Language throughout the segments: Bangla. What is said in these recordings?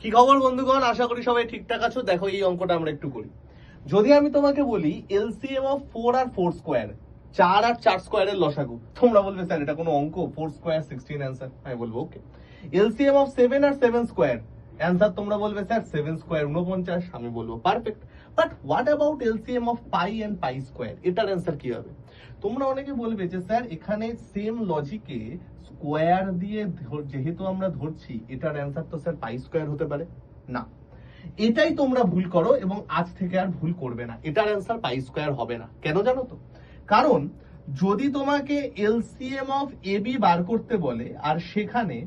কি খবর বন্ধুগণ, আশা করি সবাই ঠিকঠাক আছো। দেখো এই অঙ্কটা আমরা একটু করি। যদি আমি তোমাকে বলি এলসিএম অফ 4 আর 4 স্কোয়ার, 4 আর 4 স্কোয়ারের লসাগু, তোমরা বলবে স্যার এটা কোনো অঙ্ক? 4 স্কোয়ার 16 অ্যান্সার। আমি বলবো ওকে। এলসিএম অফ 7 আর 7 স্কোয়ার, অ্যান্সার তোমরা বলবে স্যার 7 স্কোয়ার 49। আমি বলবো perfect. But what about LCM of pi and pi square, এটার অ্যান্সার কি হবে? তোমরা অনেকে বলবে যে স্যার এখানে সেম লজিকে স্কোয়ার দিয়ে যেহেতু আমরা ধরছি, এটার অ্যান্সার তো স্যার পাই স্কোয়ার হতে পারে না। এটাই তোমরা ভুল করো এবং আজ থেকে আর ভুল করবে না। এটার অ্যান্সার পাই স্কোয়ার হবে না। কেন জানো তো? কারণ যদি তোমাকে এলসিএম অফ এ বি বার করতে বলে আর সেখানে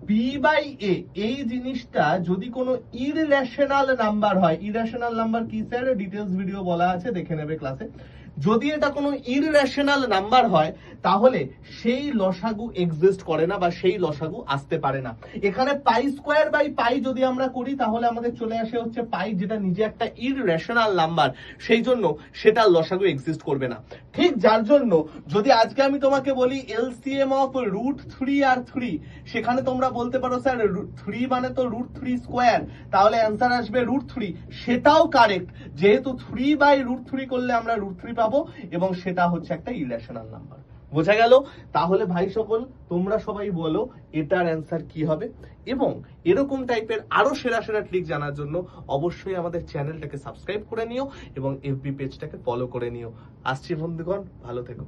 বি বাই এ এই জিনিসটা যদি কোনো ইররেশনাল নাম্বার হয়, ইররেশনাল নাম্বার কি স্যার ডিটেলস ভিডিও বলা আছে, দেখে নেবে ক্লাসে। যদি এটা কোনো ইররেশনাল নাম্বার হয় তাহলে সেই লসাগু এক্সিস্ট করে না বা সেই লসাগু আসতে পারে না। এখানে পাই স্কোয়ার বাই পাই যদি আমরা করি তাহলে আমাদের চলে আসে হচ্ছে পাই, যেটা নিজে একটা ইররেশনাল নাম্বার, সেই জন্য সেটা লসাগু এক্সিস্ট করবে না। ঠিক যার জন্য যদি আজকে আমি তোমাকে বলি এলসিএম অফ √3 আর 3, সেখানে তোমরা বলতে পারো স্যার 3 মানে তো √3 স্কোয়ার, তাহলে অ্যান্সার আসবে √3। সেটাও কারেক্ট, যেহেতু 3 বাই √3 করলে আমরা √3 পাবো এবং সেটা হচ্ছে একটা ইরেশনাল নাম্বার। বোঝা গেল? তাহলে ভাই সকল তোমরা সবাই বলো এটার অ্যান্সার কি হবে। এবং এরকম টাইপের আরো সেরা সেরা ট্রিক জানার জন্য অবশ্যই আমাদের চ্যানেলটাকে সাবস্ক্রাইব করে নিও এবং এফবি পেজটাকে ফলো করে নিও। আসছি বন্ধুগণ, ভালো থেকো।